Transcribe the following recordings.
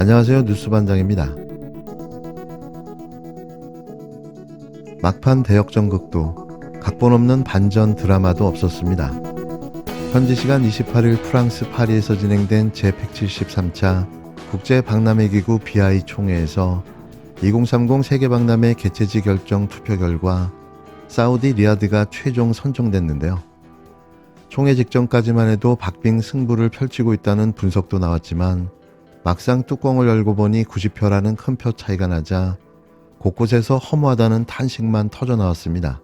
안녕하세요. 뉴스반장입니다. 막판 대역전극도 각본 없는 반전 드라마도 없었습니다. 현지 시간 28일 프랑스 파리에서 진행된 제173차 국제박람회기구 BI 총회에서 2030 세계박람회 개최지 결정 투표 결과 사우디 리야드가 최종 선정됐는데요. 총회 직전까지만 해도 박빙 승부를 펼치고 있다는 분석도 나왔지만 막상 뚜껑을 열고 보니 90표라는 큰 표 차이가 나자 곳곳에서 허무하다는 탄식만 터져나왔습니다.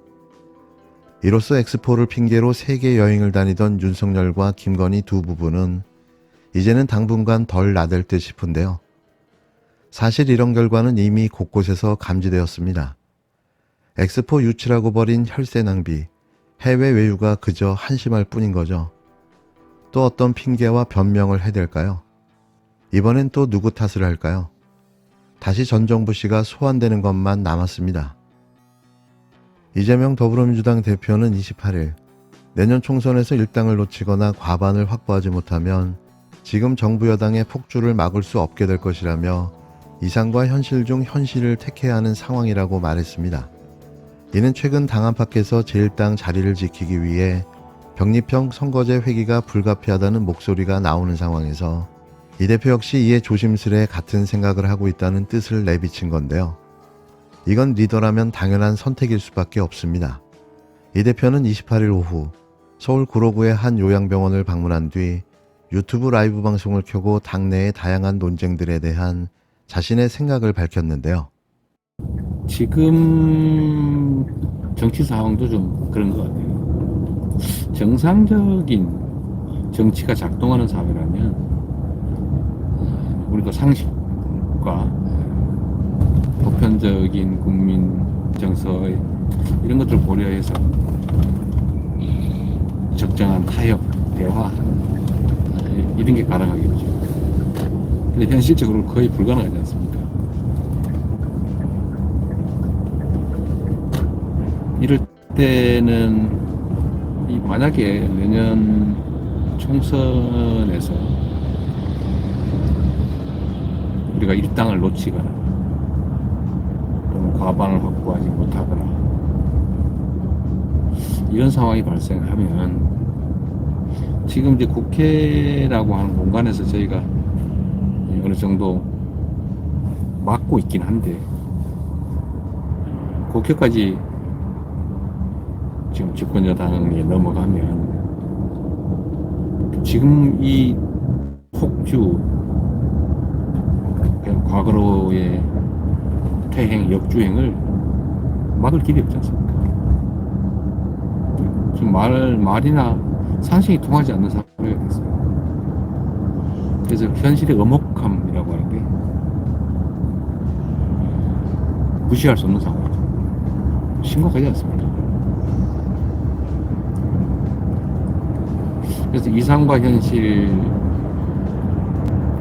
이로써 엑스포를 핑계로 세계 여행을 다니던 윤석열과 김건희 두 부부는 이제는 당분간 덜 나댈 듯 싶은데요. 사실 이런 결과는 이미 곳곳에서 감지되었습니다. 엑스포 유치라고 벌인 혈세 낭비, 해외 외유가 그저 한심할 뿐인 거죠. 또 어떤 핑계와 변명을 해댈까요? 이번엔 또 누구 탓을 할까요? 다시 전 정부 씨가 소환되는 것만 남았습니다. 이재명 더불어민주당 대표는 28일 내년 총선에서 일당을 놓치거나 과반을 확보하지 못하면 지금 정부 여당의 폭주를 막을 수 없게 될 것이라며 이상과 현실 중 현실을 택해야 하는 상황이라고 말했습니다. 이는 최근 당 안팎에서 제1당 자리를 지키기 위해 병립형 선거제 회기가 불가피하다는 목소리가 나오는 상황에서 이 대표 역시 이에 조심스레 같은 생각을 하고 있다는 뜻을 내비친 건데요. 이건 리더라면 당연한 선택일 수밖에 없습니다. 이 대표는 28일 오후 서울 구로구의 한 요양병원을 방문한 뒤 유튜브 라이브 방송을 켜고 당내의 다양한 논쟁들에 대한 자신의 생각을 밝혔는데요. 지금 정치 상황도 좀 그런 것 같아요. 정상적인 정치가 작동하는 사회라면 우리도 상식과 보편적인 국민 정서 이런 것들을 고려해서 적정한 타협, 대화 이런 게 가능하겠죠. 근데 현실적으로 거의 불가능하지 않습니까? 이럴 때는 만약에 내년 총선에서 우리가 일당을 놓치거나 또는 과반을 확보하지 못하거나 이런 상황이 발생하면 지금 이제 국회라고 하는 공간에서 저희가 어느 정도 막고 있긴 한데 국회까지 지금 집권 여당에 넘어가면 지금 이 폭주 과거로의 퇴행, 역주행을 막을 길이 없지 않습니까? 지금 말이나 상식이 통하지 않는 사회가 됐어요. 그래서 현실의 엄혹함이라고 하는 게 무시할 수 없는 상황이죠. 심각하지 않습니까? 그래서 이상과 현실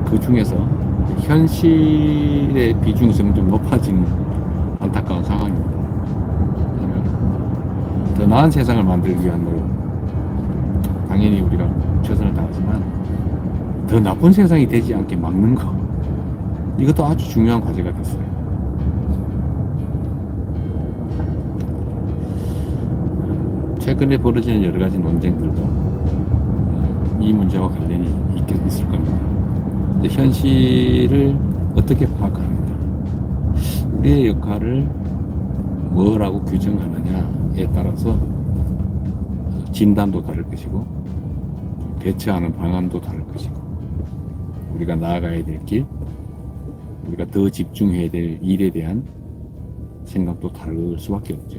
그 중에서 현실의 비중이 점점 높아지는 안타까운 상황입니다. 더 나은 세상을 만들기 위한 노력, 당연히 우리가 최선을 다하지만 더 나쁜 세상이 되지 않게 막는 거, 이것도 아주 중요한 과제가 됐어요. 최근에 벌어지는 여러 가지 논쟁들도 이 문제와 관련이 있을 겁니다. 현실을 어떻게 파악하느냐, 우리의 역할을 뭐라고 규정하느냐에 따라서 진단도 다를 것이고 대처하는 방안도 다를 것이고 우리가 나아가야 될 길, 우리가 더 집중해야 될 일에 대한 생각도 다를 수밖에 없죠.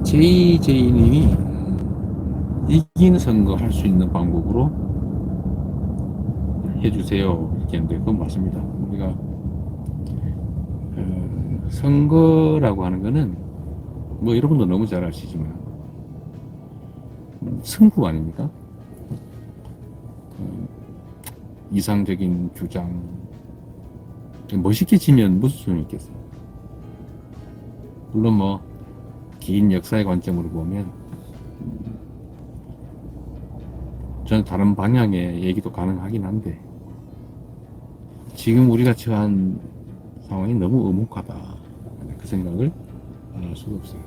JJ님이 이기는 선거 할 수 있는 방법으로 해주세요 이렇게 했는데 그건 맞습니다. 우리가 선거라고 하는 거는 뭐 여러분도 너무 잘 아시지만 승부 아닙니까? 이상적인 주장 멋있게 지면 무슨 소용이 있겠어요. 물론 뭐 긴 역사의 관점으로 보면 저는 다른 방향의 얘기도 가능하긴 한데 지금 우리가 처한 상황이 너무 엄혹하다. 그 생각을 안 할 수가 없어요.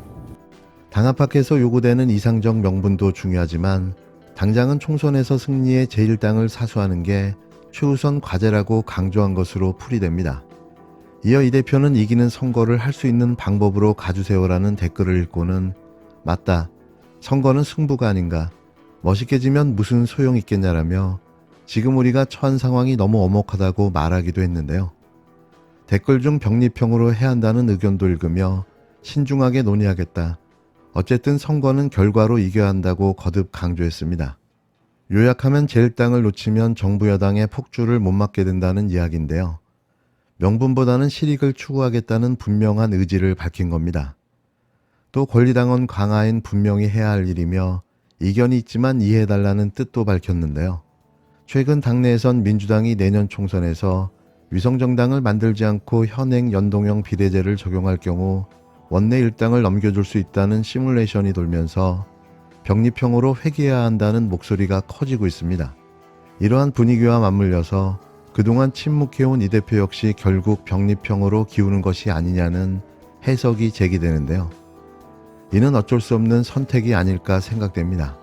당 앞밖에서 요구되는 이상적 명분도 중요하지만 당장은 총선에서 승리의 제1당을 사수하는 게 최우선 과제라고 강조한 것으로 풀이됩니다. 이어 이 대표는 이기는 선거를 할 수 있는 방법으로 가주세요라는 댓글을 읽고는 맞다. 선거는 승부가 아닌가. 멋있게 지면 무슨 소용이 있겠냐라며 지금 우리가 처한 상황이 너무 엄혹하다고 말하기도 했는데요. 댓글 중 병리평으로 해야 한다는 의견도 읽으며 신중하게 논의하겠다. 어쨌든 선거는 결과로 이겨야 한다고 거듭 강조했습니다. 요약하면 제1당을 놓치면 정부 여당의 폭주를 못 막게 된다는 이야기인데요. 명분보다는 실익을 추구하겠다는 분명한 의지를 밝힌 겁니다. 또 권리당원 강화엔 분명히 해야 할 일이며 이견이 있지만 이해해달라는 뜻도 밝혔는데요. 최근 당내에선 민주당이 내년 총선에서 위성정당을 만들지 않고 현행 연동형 비례제를 적용할 경우 원내 일당을 넘겨줄 수 있다는 시뮬레이션이 돌면서 병리평으로 회귀해야 한다는 목소리가 커지고 있습니다. 이러한 분위기와 맞물려서 그동안 침묵해온 이 대표 역시 결국 병리평으로 기우는 것이 아니냐는 해석이 제기되는데요. 이는 어쩔 수 없는 선택이 아닐까 생각됩니다.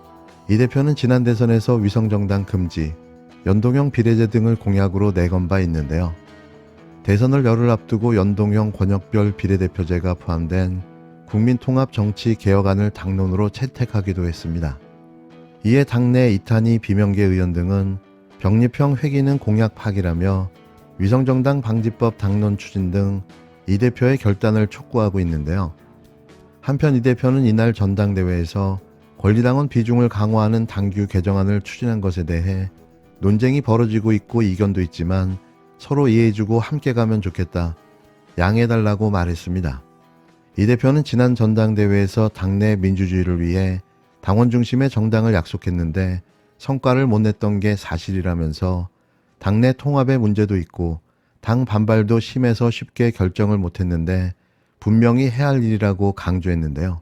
이 대표는 지난 대선에서 위성정당 금지, 연동형 비례제 등을 공약으로 내건 바 있는데요. 대선을 열흘 앞두고 연동형 권역별 비례대표제가 포함된 국민통합정치개혁안을 당론으로 채택하기도 했습니다. 이에 당내 이탄희 비명계 의원 등은 병리평 회귀는 공약 파기라며 위성정당 방지법 당론 추진 등 이 대표의 결단을 촉구하고 있는데요. 한편 이 대표는 이날 전당대회에서 권리당원 비중을 강화하는 당규 개정안을 추진한 것에 대해 논쟁이 벌어지고 있고 이견도 있지만 서로 이해해주고 함께 가면 좋겠다. 양해해달라고 말했습니다. 이 대표는 지난 전당대회에서 당내 민주주의를 위해 당원 중심의 정당을 약속했는데 성과를 못 냈던 게 사실이라면서 당내 통합의 문제도 있고 당 반발도 심해서 쉽게 결정을 못했는데 분명히 해야 할 일이라고 강조했는데요.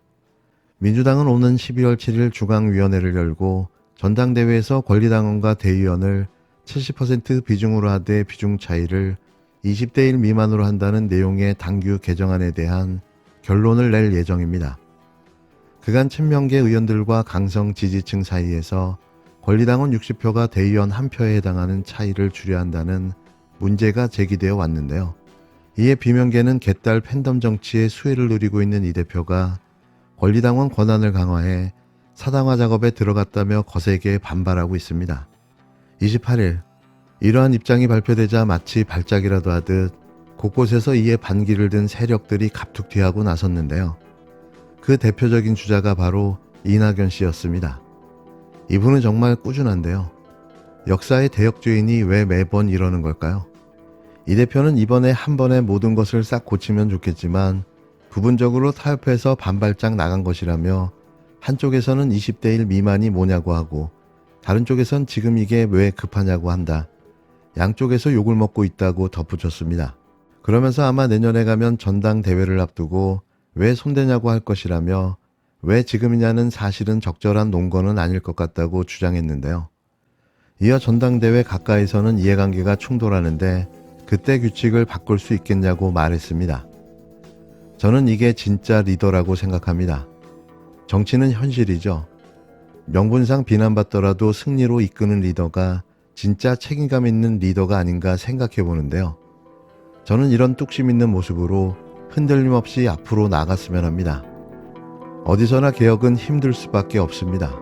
민주당은 오는 12월 7일 중앙위원회를 열고 전당대회에서 권리당원과 대의원을 70% 비중으로 하되 비중 차이를 20대 1 미만으로 한다는 내용의 당규 개정안에 대한 결론을 낼 예정입니다. 그간 친명계 의원들과 강성 지지층 사이에서 권리당원 60표가 대의원 1표에 해당하는 차이를 줄여야 한다는 문제가 제기되어 왔는데요. 이에 비명계는 개딸 팬덤 정치의 수혜를 누리고 있는 이 대표가 권리당원 권한을 강화해 사당화 작업에 들어갔다며 거세게 반발하고 있습니다. 28일 이러한 입장이 발표되자 마치 발작이라도 하듯 곳곳에서 이에 반기를 든 세력들이 갑툭튀하고 나섰는데요. 그 대표적인 주자가 바로 이낙연 씨였습니다. 이분은 정말 꾸준한데요. 역사의 대역죄인이 왜 매번 이러는 걸까요? 이 대표는 이번에 한 번에 모든 것을 싹 고치면 좋겠지만 부분적으로 타협해서 반발짝 나간 것이라며 한쪽에서는 20대 1 미만이 뭐냐고 하고 다른 쪽에선 지금 이게 왜 급하냐고 한다. 양쪽에서 욕을 먹고 있다고 덧붙였습니다. 그러면서 아마 내년에 가면 전당대회를 앞두고 왜 손대냐고 할 것이라며 왜 지금이냐는 사실은 적절한 논거는 아닐 것 같다고 주장했는데요. 이어 전당대회 가까이서는 이해관계가 충돌하는데 그때 규칙을 바꿀 수 있겠냐고 말했습니다. 저는 이게 진짜 리더라고 생각합니다. 정치는 현실이죠. 명분상 비난받더라도 승리로 이끄는 리더가 진짜 책임감 있는 리더가 아닌가 생각해 보는데요. 저는 이런 뚝심 있는 모습으로 흔들림 없이 앞으로 나갔으면 합니다. 어디서나 개혁은 힘들 수밖에 없습니다.